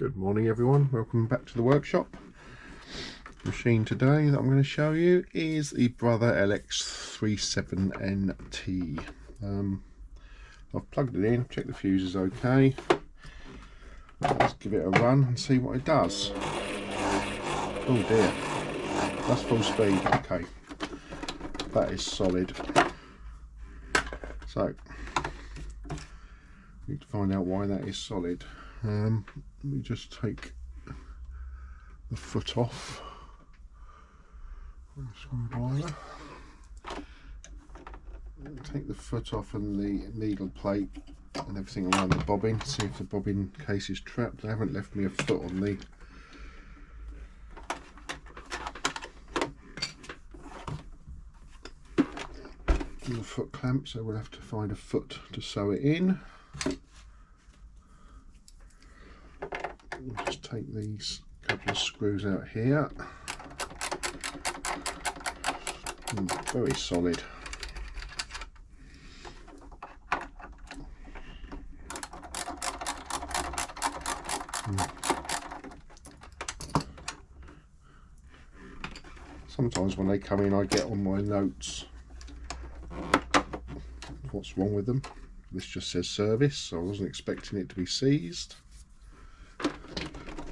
Good morning everyone, welcome back to the workshop. Machine today that I'm going to show you is the Brother LX37NT. I've plugged it in, checked the fuse is okay. Let's give it a run and see what it does. Oh dear, that's full speed. Okay, that is solid. So need to find out why that is solid. Let me just take the foot off. Take the foot off and the needle plate and everything around the bobbin. See if the bobbin case is trapped. They haven't left me a foot on the foot clamp, so we'll have to find a foot to sew it in. We'll just take these couple of screws out here. Very solid. Sometimes when they come in I get on my notes what's wrong with them. This just says service, so I wasn't expecting it to be seized.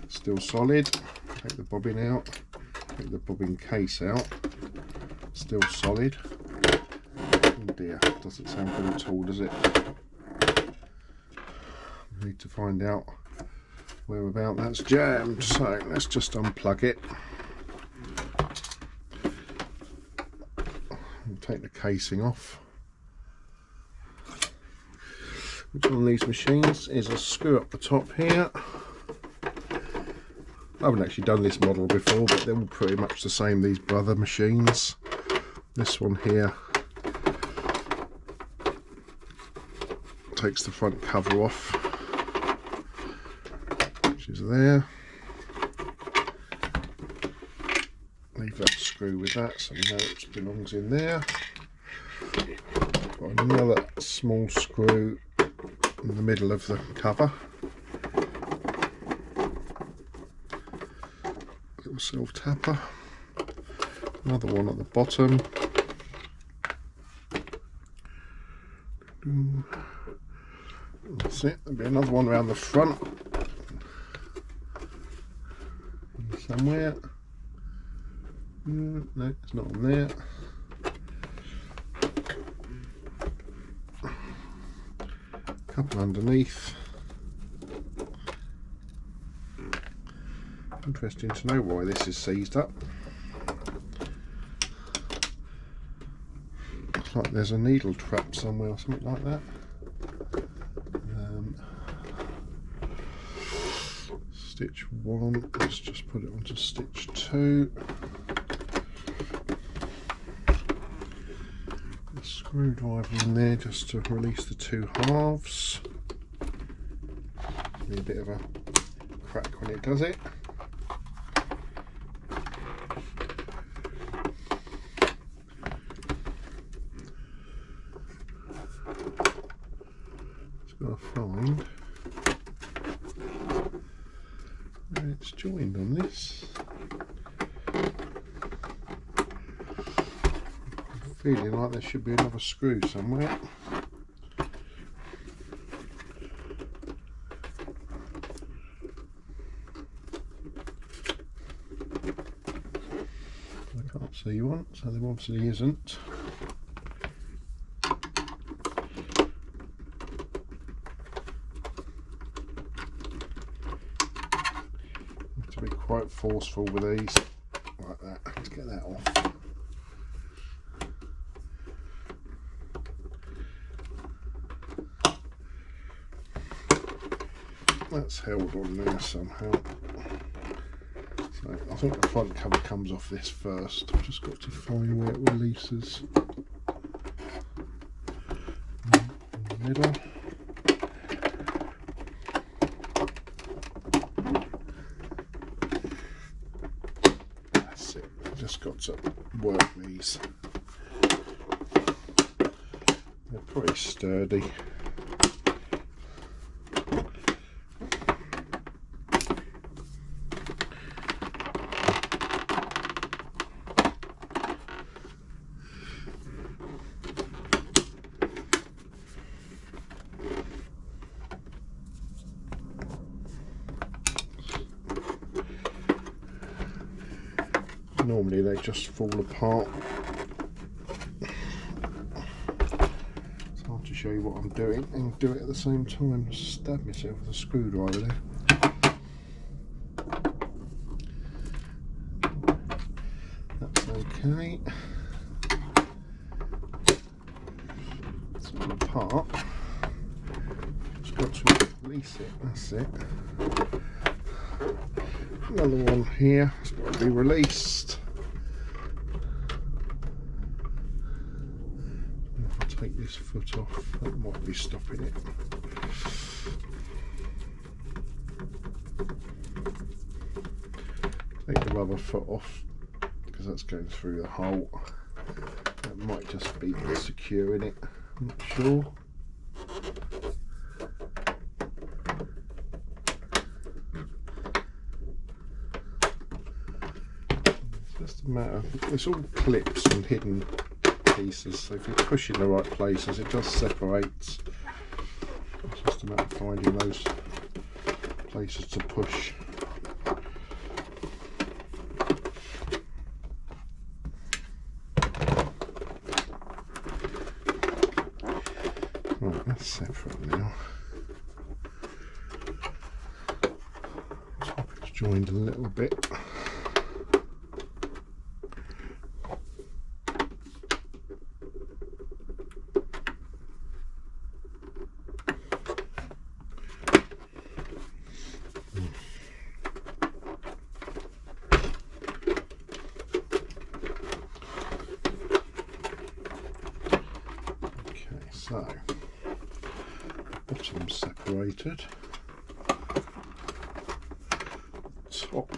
Still solid. Take the bobbin out, take the bobbin case out, still solid. Oh dear, doesn't sound good at all, does it? Need to find out where about that's jammed, so let's just unplug it. We'll take the casing off. Which one of these machines is a screw up the top here. I haven't actually done this model before, but they're all pretty much the same, these Brother machines. This one here takes the front cover off, which is there. Leave that screw with that so we know it belongs in there. Got another small screw in the middle of the cover. Little self tapper. Another one at the bottom. That's it. There'll be another one around the front somewhere. No, it's not on there. A couple underneath. Interesting to know why this is seized up. Looks like there's a needle trap somewhere or something like that. Stitch 1, let's just put it onto stitch 2. A screwdriver in there just to release the two halves. Be a bit of a crack when it does it. Got to find where it's joined on this. I'm feeling like there should be another screw somewhere. I can't see one, so there obviously isn't. To be quite forceful with these, like that. Let's get that off. That's held on there somehow. So I think the front cover comes off this first. I've just got to find where it releases. In the middle. Just got to work these. They're pretty sturdy. Normally they just fall apart. It's hard to show you what I'm doing and do it at the same time. Stab myself with a screwdriver there. That's okay. It's all apart. Just got to release it. That's it. Another one here. It's got to be released. If I take this foot off, that might be stopping it. Take the rubber foot off because that's going through the hole. That might just be securing it. I'm not sure. It's just a matter of, it's all clips and hidden pieces, so if you push in the right places it just separates. It's just a matter of finding those places to push. Right, that's separate now. Top it's joined a little bit. So, bottom separated, top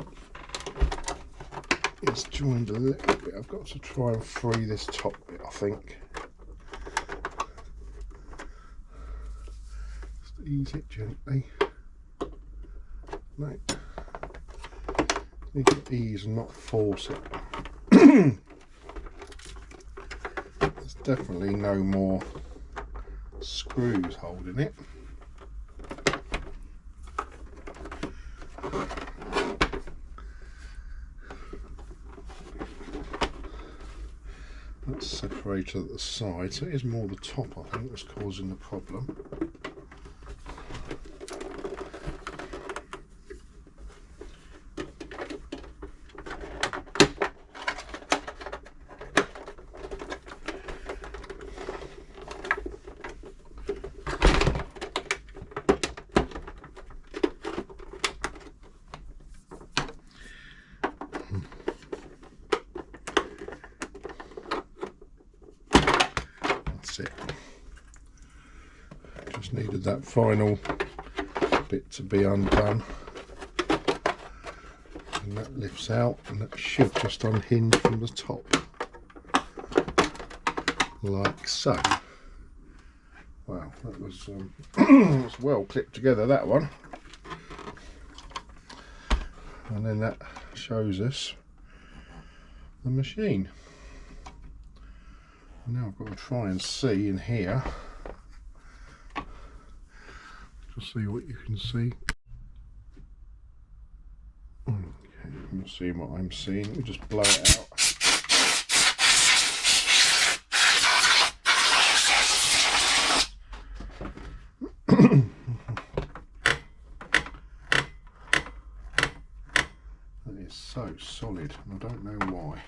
is joined a little bit. I've got to try and free this top bit, I think. Just ease it gently. No, need to ease and not force it. There's definitely no more screws holding it. That's separated at the side, so it is more the top I think that's causing the problem. It just needed that final bit to be undone, and that lifts out and that should just unhinge from the top like so. Wow, that was was well clipped together, that one. And then that shows us the machine. Now I've got to try and see in here, just see what you can see. Okay, I'm seeing what I'm seeing. Let me just blow it out. That is so solid, and I don't know why.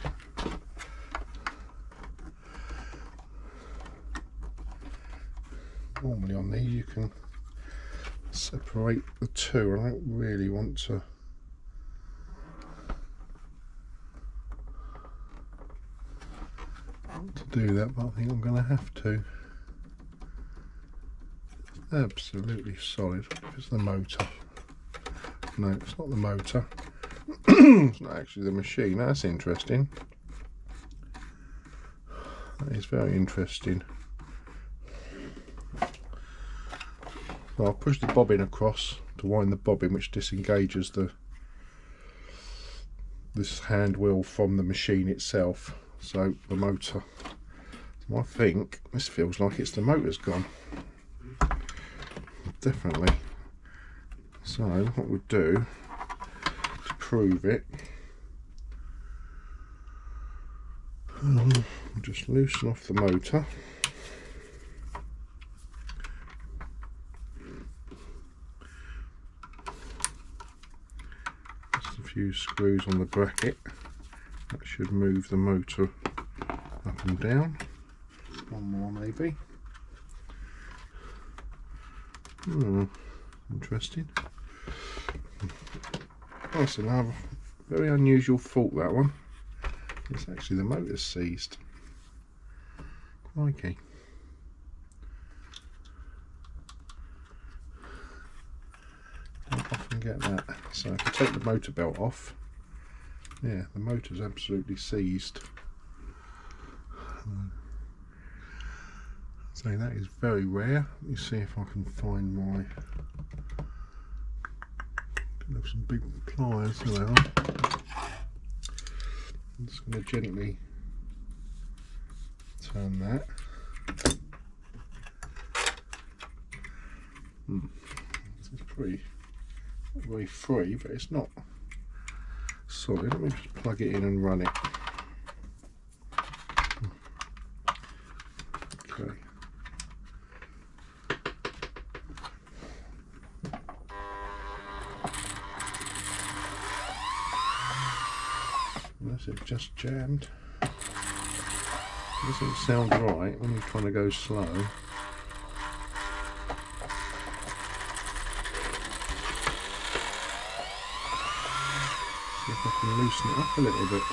Normally on these you can separate the two. I don't really want to do that, but I think I'm going to have to. Absolutely solid. It's the motor. No, it's not the motor. It's not actually the machine. That's interesting. That is very interesting. So I'll push the bobbin across to wind the bobbin, which disengages this hand wheel from the machine itself. So the motor. So I think this feels like it's the motor's gone. Definitely. So what we'll do to prove it, Just loosen off the motor. Just a few screws on the bracket. That should move the motor up and down. One more maybe. Interesting. That's another very unusual fault, that one. It's actually the motor's seized. Crikey. Don't often get that. So if I take the motor belt off, yeah, the motor's absolutely seized. So that is very rare. Let me see if I can find my... Have some big pliers. There they are. I'm just going to gently turn that. It's pretty, not very free, but it's not solid. Let me just plug it in and run it. Okay. Unless it just jammed. It doesn't sound right when you're trying to go slow. See if I can loosen it up a little bit.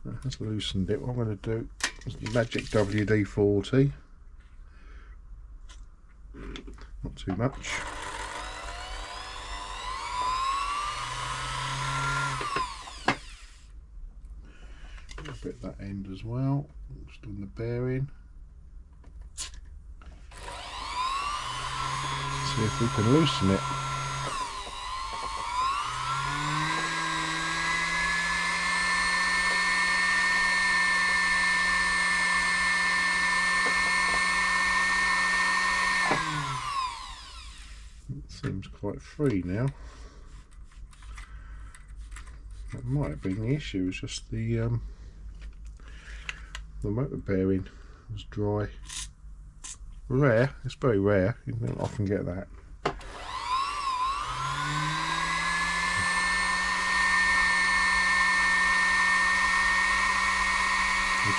That has loosened it. What I'm going to do is the magic WD-40. Not too much. A bit that end as well, just on the bearing. See if we can loosen it. It seems quite free now. That might have been the issue, it's just the motor bearing was dry. Rare, it's very rare, you don't often get that. I'm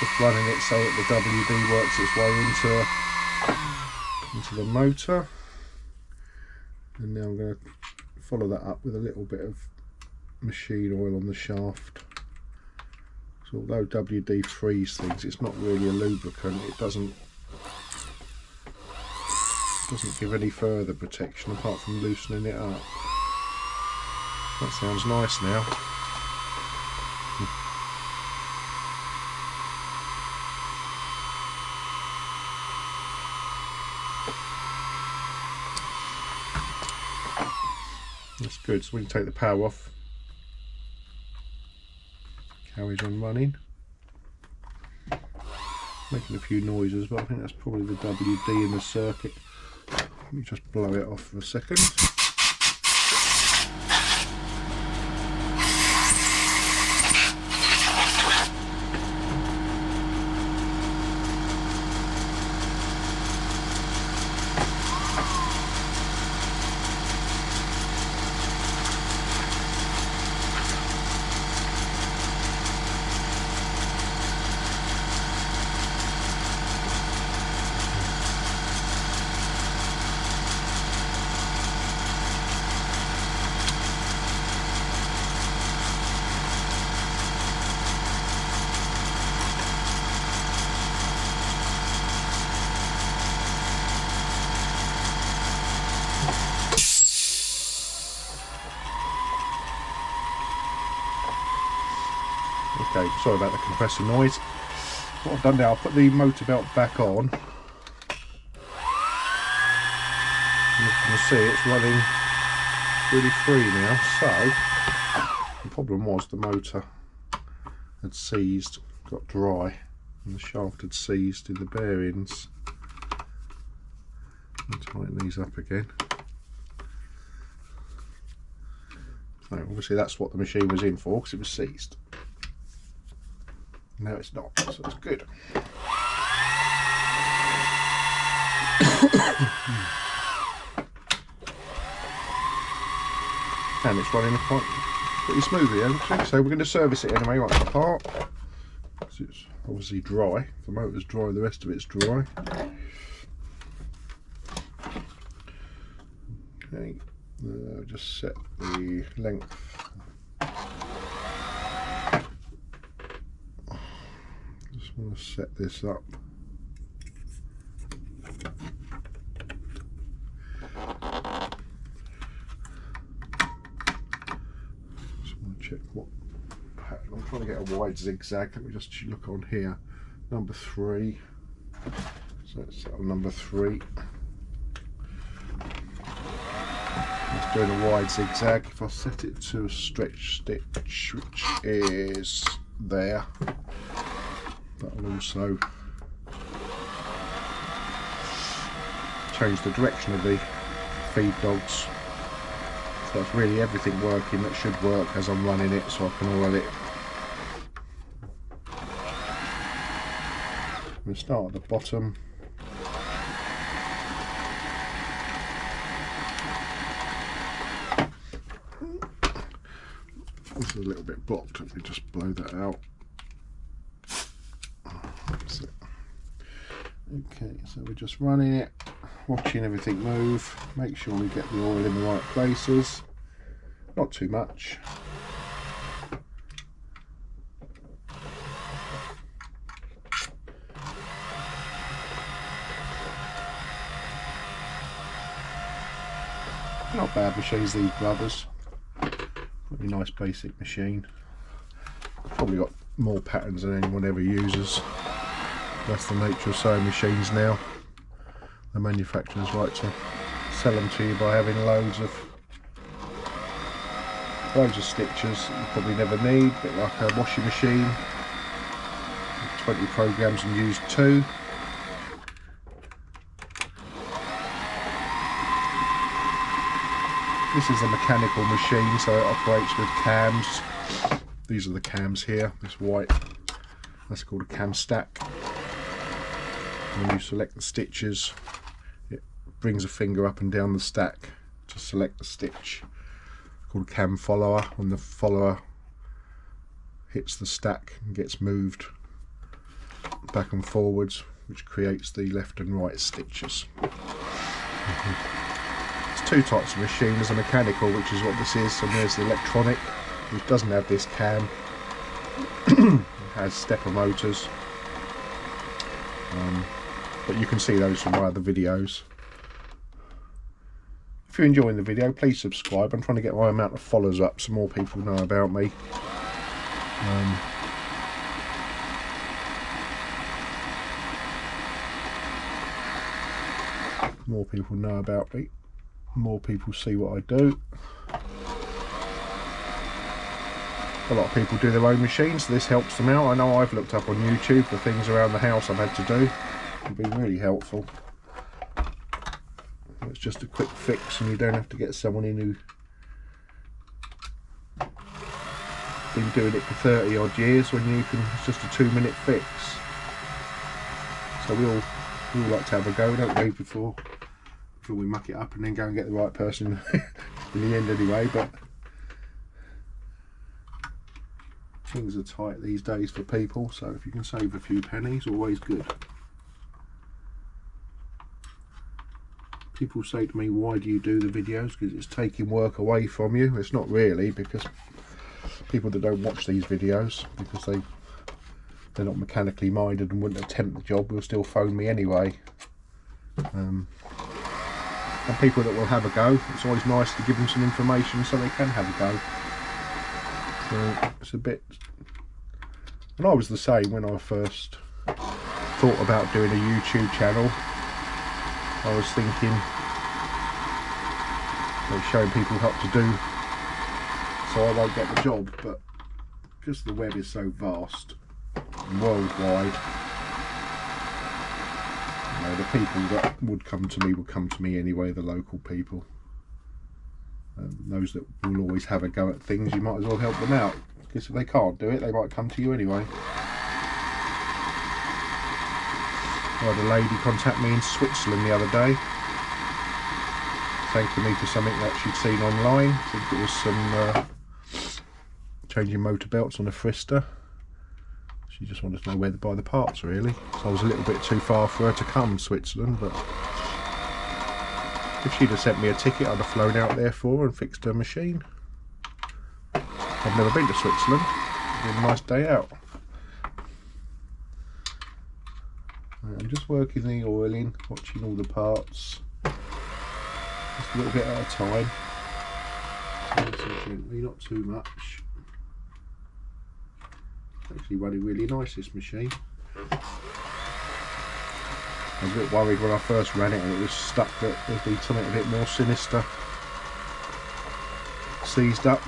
just running it so that the WD works its way into the motor, and now I'm going to follow that up with a little bit of machine oil on the shaft. So although WD frees things, it's not really a lubricant. It doesn't give any further protection apart from loosening it up. That sounds nice now. That's good. So when you take the power off, carries on running, making a few noises, but I think that's probably the WD in the circuit. Let me just blow it off for a second. Okay, sorry about the compressor noise. What I've done now, I'll put the motor belt back on. You can see it's running really free now. So the problem was the motor had seized, got dry, and the shaft had seized in the bearings. I'll tighten these up again. So obviously that's what the machine was in for, because it was seized. No, it's not, so it's good. And it's running quite pretty smoothly, actually. So we're going to service it anyway once apart. So it's obviously dry. The motor's dry, the rest of it's dry. Okay, just set the length. Just want to set this up. Check what pattern. I'm trying to get a wide zigzag. Let me just look on here. Number 3. So it's set on number 3. It's doing a wide zigzag. If I set it to a stretch stitch, which is there, that will also change the direction of the feed dogs. So that's really everything working that should work as I'm running it, so I can oil it. We'll start at the bottom. This is a little bit blocked, let me just blow that out. That's it. Okay, so we're just running it, watching everything move, make sure we get the oil in the right places, not too much. Not bad machines, these brothers. Pretty nice basic machine. Probably got more patterns than anyone ever uses. That's the nature of sewing machines now. The manufacturers like to sell them to you by having loads of stitches that you probably never need, a bit like a washing machine. 20 programs and use 2. This is a mechanical machine, so it operates with cams. These are the cams here, this white, that's called a cam stack. When you select the stitches, it brings a finger up and down the stack to select the stitch. It's called a cam follower. When the follower hits the stack and gets moved back and forwards, which creates the left and right stitches. There's 2 types of machine. There's a mechanical, which is what this is, and there's the electronic, which doesn't have this cam. It has stepper motors. But you can see those from my other videos. If you're enjoying the video, please subscribe. I'm trying to get my amount of followers up so more people know about me. More people know about me, more people see what I do. A lot of people do their own machines, so this helps them out. I know I've looked up on YouTube for things around the house I've had to do. It'll be really helpful. It's just a quick fix and you don't have to get someone in who's been doing it for 30 odd years, when you can, it's just a 2-minute fix. So we all like to have a go, don't we, before we muck it up and then go and get the right person in the end anyway. But things are tight these days for people, so if you can save a few pennies, always good. People say to me, why do you do the videos? Because it's taking work away from you. It's not really, because people that don't watch these videos, because they're not mechanically minded and wouldn't attempt the job, will still phone me anyway. And people that will have a go, it's always nice to give them some information so they can have a go. So it's a bit, and I was the same when I first thought about doing a YouTube channel. I was thinking, showing people what to do so I won't get the job, but because the web is so vast and worldwide, you know, the people that would come to me anyway, the local people. Those that will always have a go at things, you might as well help them out, because if they can't do it, they might come to you anyway. I had a lady contact me in Switzerland the other day, thanking me for something that she'd seen online. I think it was some changing motor belts on a Frister. She just wanted to know where to buy the parts, really. So I was a little bit too far for her to come to Switzerland, but if she'd have sent me a ticket, I'd have flown out there for her and fixed her machine. I've never been to Switzerland. It's been a nice day out. I'm just working the oil in, watching all the parts, just a little bit at a time. So gently, not too much. It's actually running really nice, this machine. I was a bit worried when I first ran it and it was stuck that there'd be something a bit more sinister seized up.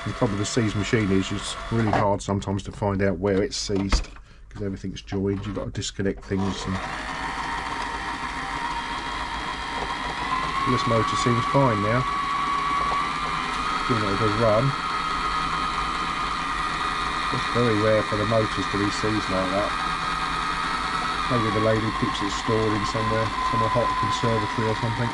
The problem with a seized machine is it's really hard sometimes to find out where it's seized, because everything's joined. You've got to disconnect things. And this motor seems fine now. Giving it a good run. It's very rare for the motors to be seized like that. Maybe the lady keeps it stored in somewhere hot, conservatory or something.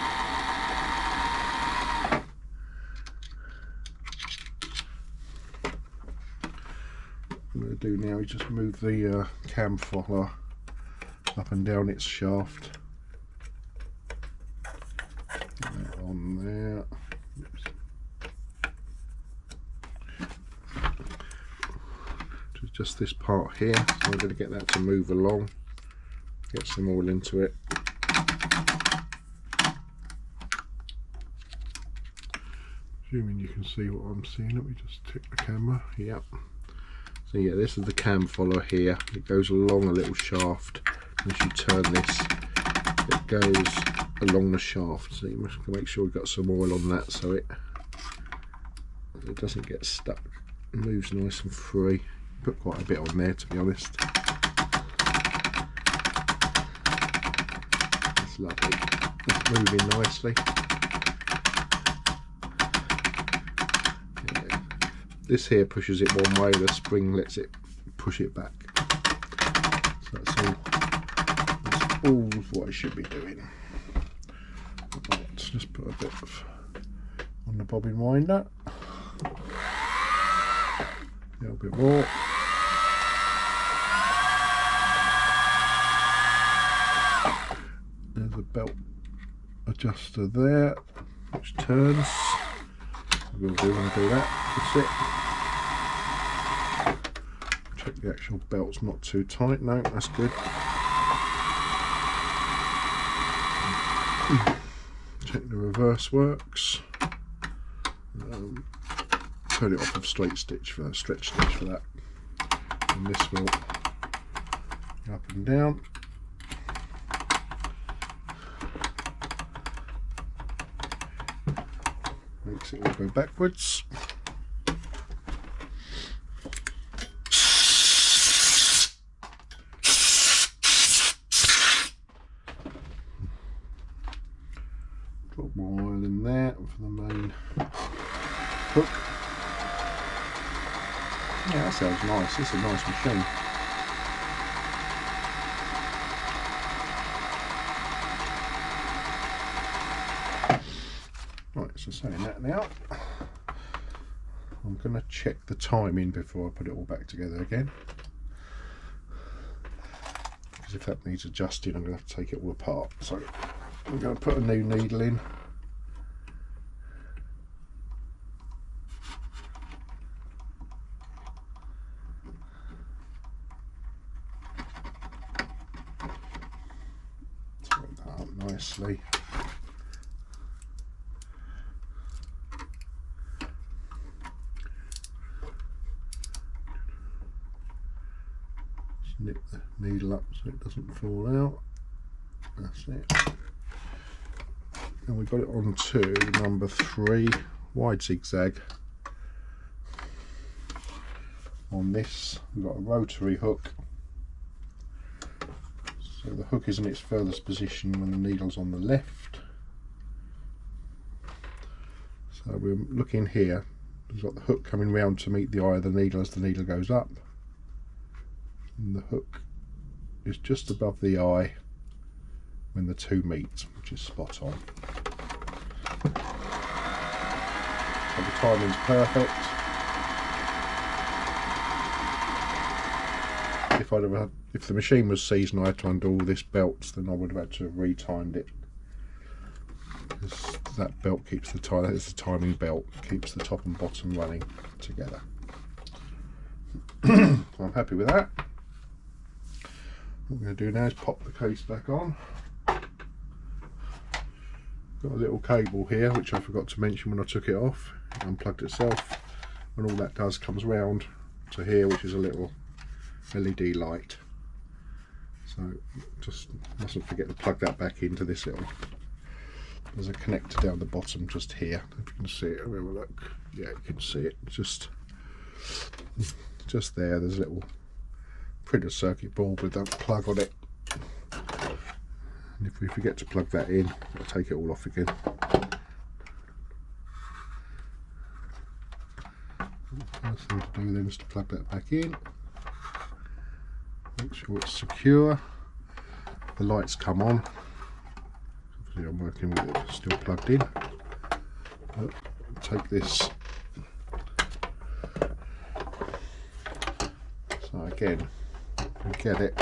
What I'm going to do now is just move the cam follower up and down its shaft. Get that on there. Oops. Just this part here, so I'm going to get that to move along, get some oil into it. Assuming you can see what I'm seeing, let me just tick the camera. Yep. So yeah, this is the cam follower here. It goes along a little shaft. As you turn this, it goes along the shaft. So you must make sure you've got some oil on that so it doesn't get stuck. It moves nice and free. Put quite a bit on there, to be honest. It's lovely. It's moving nicely. Yeah. This here pushes it one way, the spring lets it push it back. So that's all what I should be doing. Let's just put a bit of on the bobbin winder. A little bit more. There's a belt adjuster there, which turns. We'll do that. That's it. Check the actual belt's not too tight. No, that's good. Check the reverse works. Turn it off of straight stitch for that, stretch stitch for that, and this will go up and down. Makes it all go backwards. Drop more oil in there for the main hook. Yeah, that sounds nice. It's a nice machine. Right, so saying that now, I'm going to check the timing before I put it all back together again. Because if that needs adjusting, I'm going to have to take it all apart. So I'm going to put a new needle in. Tighten that up nicely. Nip the needle up so it doesn't fall out. That's it. And we got it on to number 3 wide zigzag. On this we've got a rotary hook, so the hook is in its furthest position when the needle's on the left. So we're looking here, we've got the hook coming round to meet the eye of the needle as the needle goes up, and the hook is just above the eye when the two meet, which is spot on. So the timing's perfect. If the machine was seized and I had to undo all this belt, then I would have had to have retimed it. Because that belt keeps the time. That is the timing belt, keeps the top and bottom running together. I'm happy with that. What I'm going to do now is pop the case back on. Got a little cable here which I forgot to mention when I took it off. It unplugged itself, and all that does comes round to here, which is a little LED light. So just mustn't forget to plug that back into this little. There's a connector down the bottom just here. If you can see it, have a look. Yeah, you can see it. Just there. There's a little printed circuit board with that plug on it. And if we forget to plug that in, I'll take it all off again. First thing to do then is to plug that back in. Make sure it's secure. The lights come on. Obviously I'm working with it still plugged in. But take this. So again, we get it.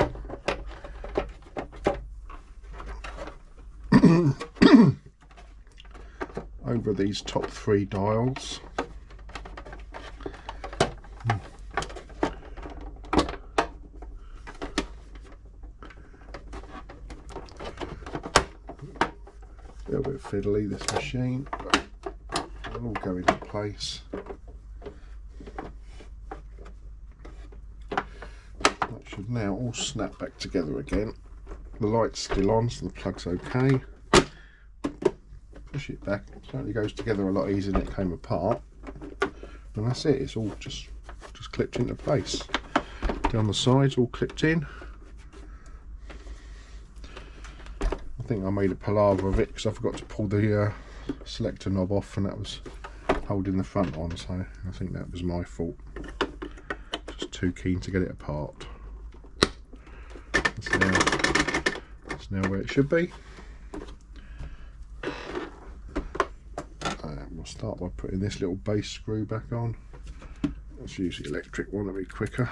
Over these top three dials. A little bit fiddly, this machine, but it'll all go into place. That should now all snap back together again. The light's still on, so the plug's okay. Push it back, it certainly goes together a lot easier than it came apart. And that's it, it's all just clipped into place. Down the sides, all clipped in. I think I made a palaver of it because I forgot to pull the selector knob off, and that was holding the front on, so I think that was my fault. Just too keen to get it apart. That's now where it should be. We'll start by putting this little base screw back on. Let's use the electric one to be quicker.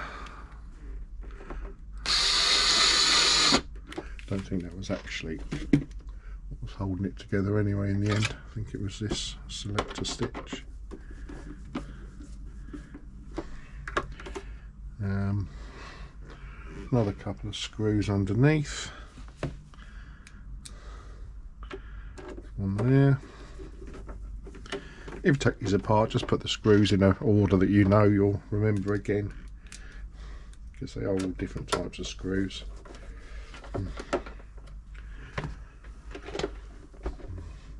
Don't think that was actually what was holding it together anyway in the end. I think it was this selector stitch. Another couple of screws underneath. One there. If you take these apart, just put the screws in an order that you know you'll remember again, because they are all different types of screws.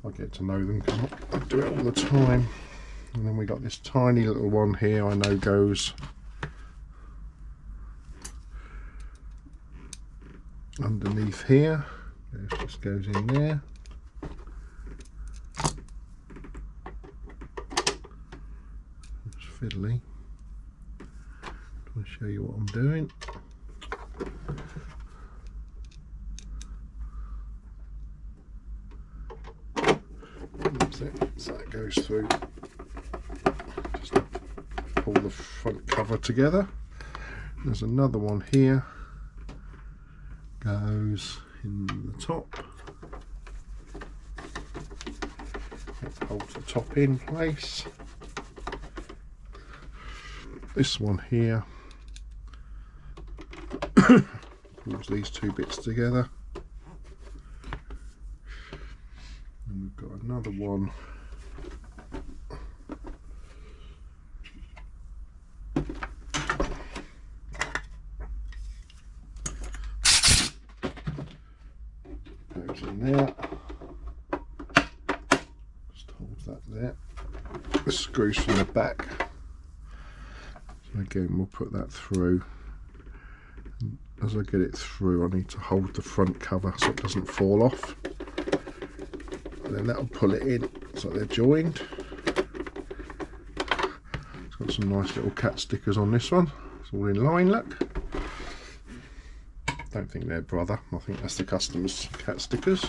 I get to know them because I do it all the time. And then we got this tiny little one here I know goes underneath here. It just goes in there. It's fiddly. I'll show you what I'm doing. So it goes through. Just pull the front cover together. There's another one here. Goes in the top. That holds the top in place. This one here pulls these two bits together. And we've got another one goes in there, just holds that there. The screws from the back, so again we'll put that through. And as I get it through, I need to hold the front cover so it doesn't fall off, and then that'll pull it in so they're joined. Got some nice little cat stickers on this one. It's all in line, look. Don't think they're brother. I think that's the customer's cat stickers.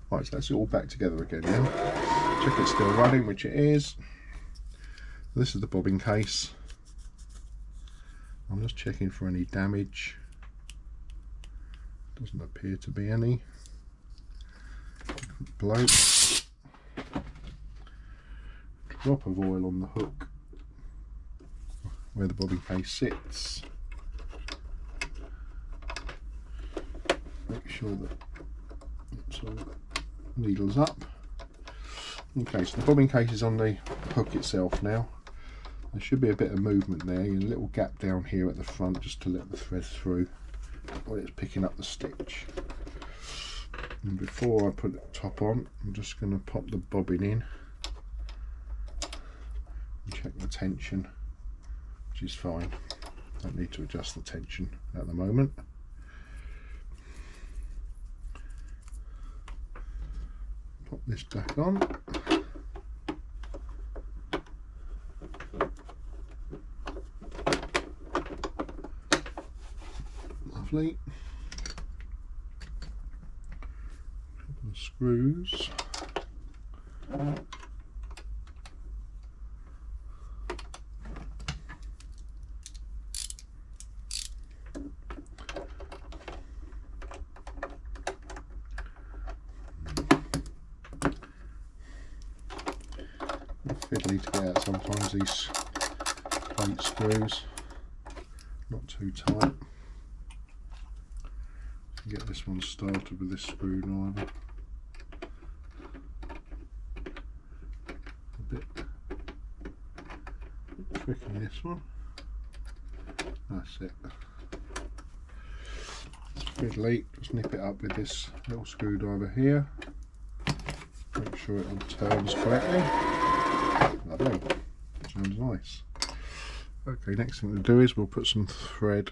Right, so that's it all back together again now. Check it's still running, which it is. This is the bobbin case. I'm just checking for any damage. Doesn't appear to be any. Bloke. Drop of oil on the hook where the bobbin case sits. Make sure that it's all needles up. Okay, so the bobbin case is on the hook itself now. There should be a bit of movement there, a little gap down here at the front just to let the thread through while it's picking up the stitch. And before I put the top on, I'm just going to pop the bobbin in and check the tension, which is fine. Don't need to adjust the tension at the moment. Pop this back on. Lovely. Couple of screws. Fiddly to get out sometimes, these plate screws, not too tight. Get this one started with this screwdriver. A bit tricky this one. That's it. It's fiddly, just nip it up with this little screwdriver here. Make sure it all turns correctly. Lovely, sounds nice. Okay, next thing to do is we'll put some thread,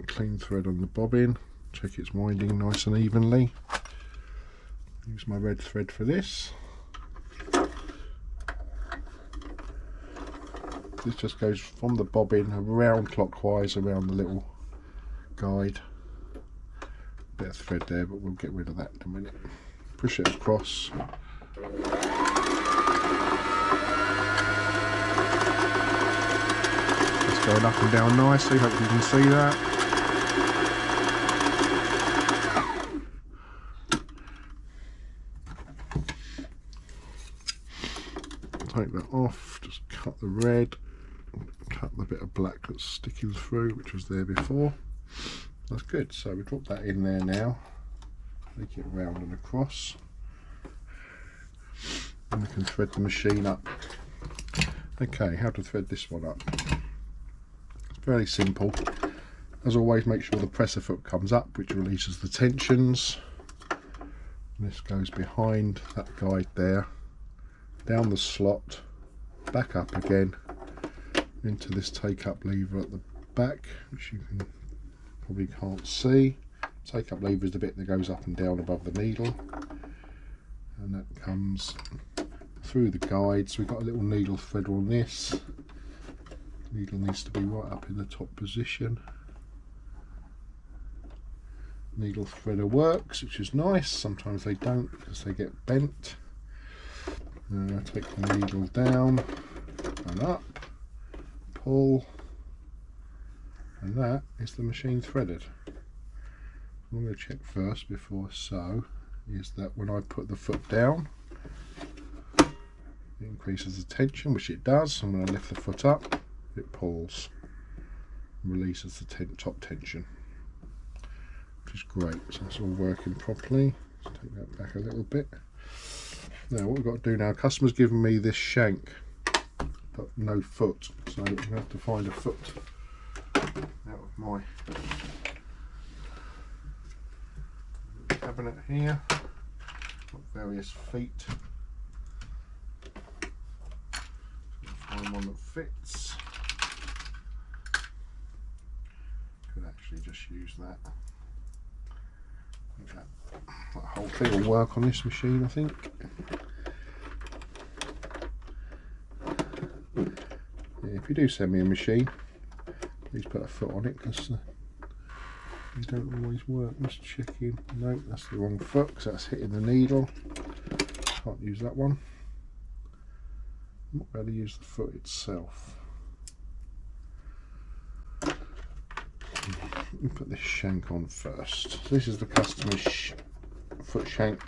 clean thread on the bobbin, check it's winding nice and evenly. Use my red thread for this. This just goes from the bobbin around clockwise around the little guide. Bit of thread there, but we'll get rid of that in a minute. Push it across. Going up and down nicely, hope you can see that. Take that off, just cut the red, cut the bit of black that's sticking through, which was there before. That's good, so we drop that in there now, make it round and across, and we can thread the machine up. Okay, how to thread this one up. Fairly simple. As always, make sure the presser foot comes up, which releases the tensions. And this goes behind that guide there, down the slot, back up again, into this take-up lever at the back, which you can probably can't see. Take-up lever is the bit that goes up and down above the needle, and that comes through the guide. So we've got a little needle threader on this. Needle needs to be right up in the top position. Needle threader works, which is nice. Sometimes they don't because they get bent. And I take the needle down and up, pull, and that is the machine threaded. I'm going to check first before I sew is that when I put the foot down, it increases the tension, which it does. And when I lift the foot up, it pulls and releases the top tension, which is great. So it's all working properly. Let's take that back a little bit. Now what we've got to do now, customer's given me this shank but no foot, so I'm going to have to find a foot out of my cabinet here. Got various feet. Find one that fits. Could actually just use that. That whole thing will work on this machine, I think. Yeah, if you do send me a machine, please put a foot on it, because they don't always work. Just checking. No, that's the wrong foot, because that's hitting the needle. Can't use that one. I'm not going to use the foot itself. Let me put this shank on first. This is the customer's foot shank.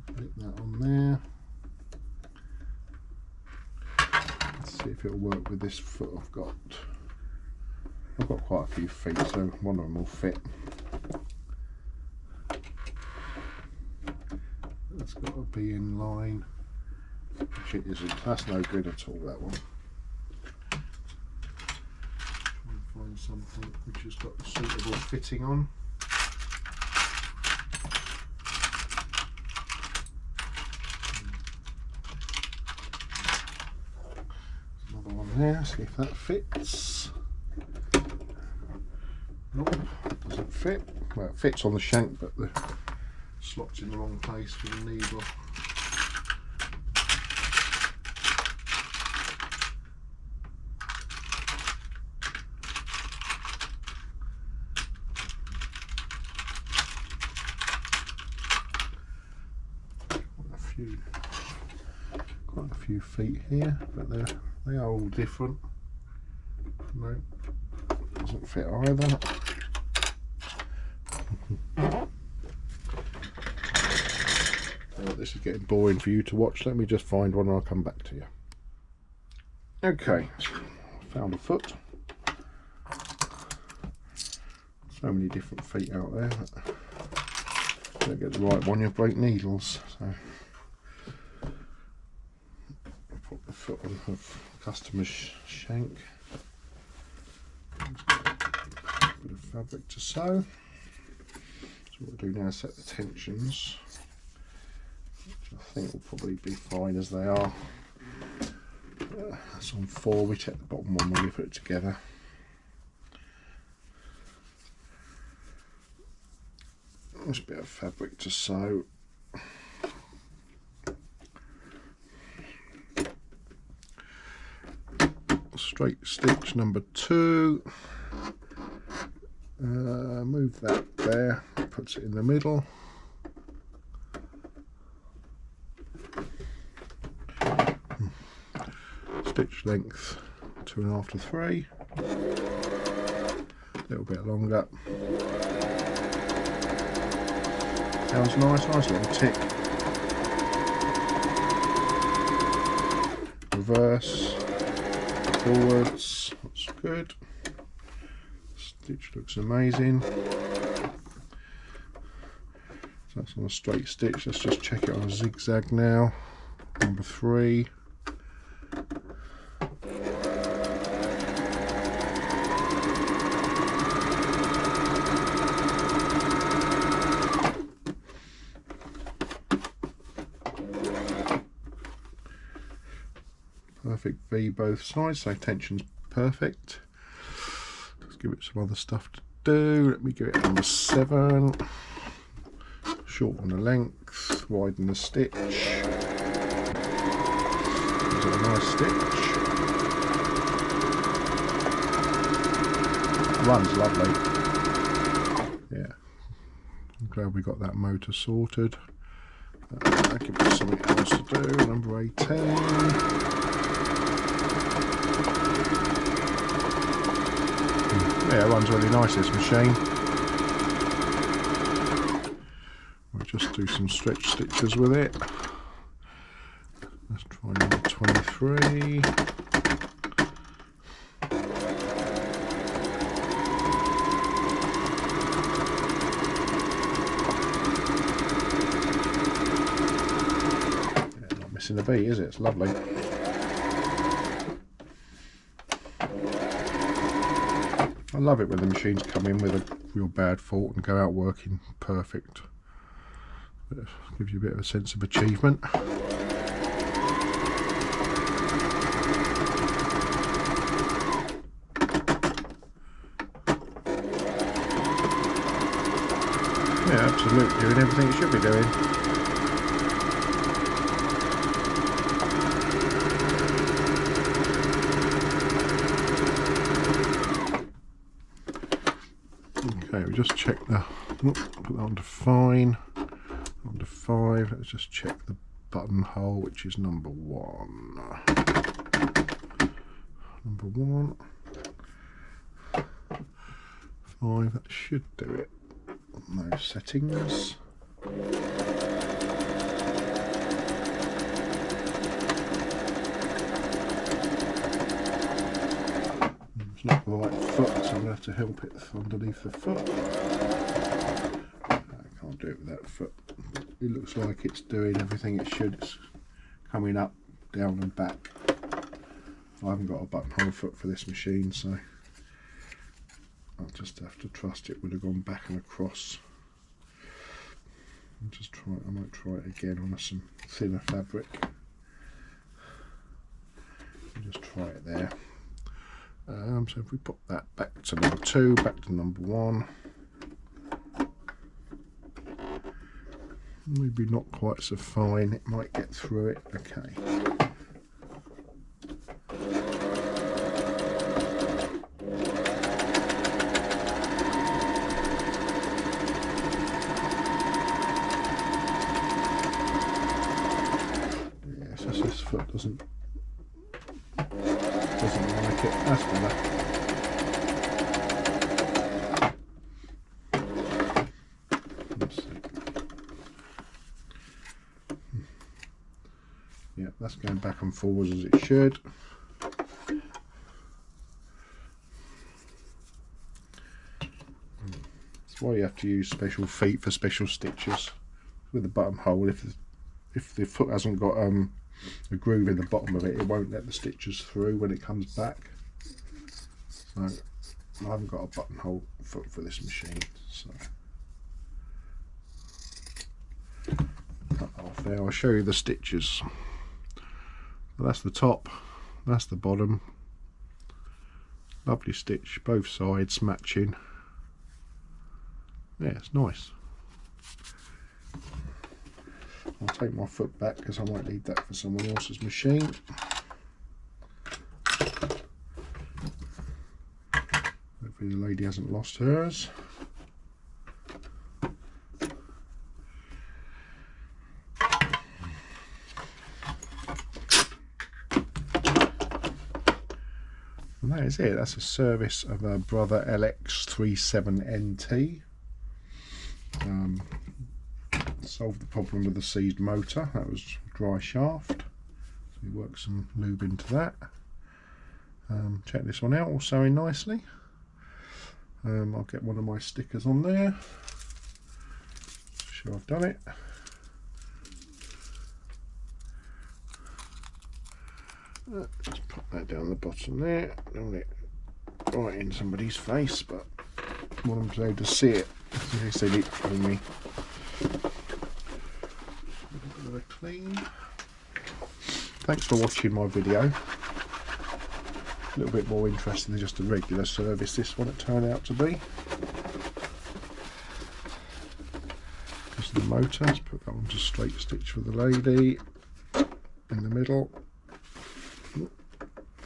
Put that on there. Let's see if it'll work with this foot I've got. I've got quite a few feet, so one of them will fit. That's got to be in line, which it isn't. That's no good at all, that one. Try and find something which has got a suitable fitting on. There's another one there, see if that fits. Nope, doesn't fit. Well, it fits on the shank, but the slot's in the wrong place for the needle. Quite a few feet here, but they are all different. No, doesn't fit either. This is getting boring for you to watch. Let me just find one and I'll come back to you. Okay, found a foot. So many different feet out there. Don't get the right one, you'll break needles. So I'll put the foot on the customer's shank. Just got a bit of fabric to sew. So what we'll do now is set the tensions, which I think will probably be fine as they are. That's on 4, we check the bottom one when we put it together. There's a bit of fabric to sew. Straight stitch number 2. Move that there, puts it in the middle. Stitch length 2.5 to 3. A little bit longer. Sounds nice, nice little tick. Reverse, forwards, that's good. Stitch looks amazing. So that's on a straight stitch. Let's just check it on a zigzag now. Number 3. Perfect V both sides, so tension's perfect. Let's give it some other stuff to do. Let me give it number 7. Shorten the length, widen the stitch. There's a nice stitch. Runs lovely. Yeah, I'm glad we got that motor sorted. I'll give it something else to do. Number 18. Yeah, it runs really nice, this machine. We'll just do some stretch stitches with it. Let's try number 23. Yeah, not missing a beat, is it? It's lovely. I love it when the machines come in with a real bad fault and go out working perfect. It gives you a bit of a sense of achievement. absolutely doing everything it should be doing. Okay, we just check the, put that onto fine, onto 5, let's just check the buttonhole, which is number 1. Number 1. 5, that should do it. No settings. It's not the right foot, so I'm going to have to help it underneath the foot. I can't do it with that foot. It looks like it's doing everything it should. It's coming up, down and back. I haven't got a buttonhole foot for this machine, so I'll just have to trust it would have gone back and across. I'll just try it. I might try it again on some thinner fabric. I'll just try it there. So if we put that back to number 2, back to number 1, maybe not quite so fine. It might get through it. Okay. This foot doesn't like it. That's better. Let's see. Yeah, that's going back and forwards as it should. That's why you have to use special feet for special stitches with the buttonhole. If the foot hasn't got a groove in the bottom of it, it won't let the stitches through when it comes back. So I haven't got a buttonhole foot for this machine, so cut off there. I'll show you the stitches. That's the top, that's the bottom. Lovely stitch, both sides matching. Yeah, it's nice. I'll take my foot back because I might need that for someone else's machine. Hopefully the lady hasn't lost hers. And that is it. That's a service of a Brother LX37NT. Solved the problem with the seized motor. That was dry shaft, so we worked some lube into that. Check this one out, all sewing nicely. I'll get one of my stickers on there, sure I've done it. Just pop that down the bottom there. Don't let it right in somebody's face, but I want them to be able to see it in case they leak from me. Clean. Thanks for watching my video. A little bit more interesting than just a regular service, this one it turned out to be. This is the motor. Let's put that on to straight stitch for the lady in the middle.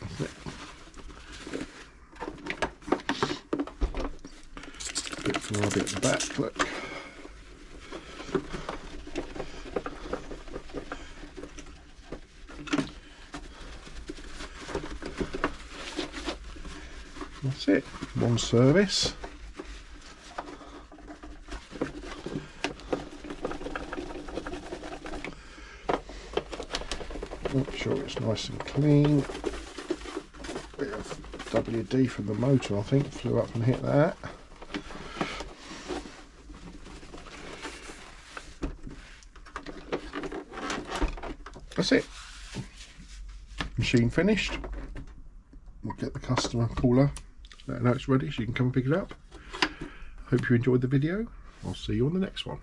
That's it. A bit for a bit at the back, look. That's it, one service. Make sure it's nice and clean. Bit of WD from the motor, I think, flew up and hit that. That's it. Machine finished. We'll get the customer caller. Let her know it's ready so you can come and pick it up. Hope you enjoyed the video. I'll see you on the next one.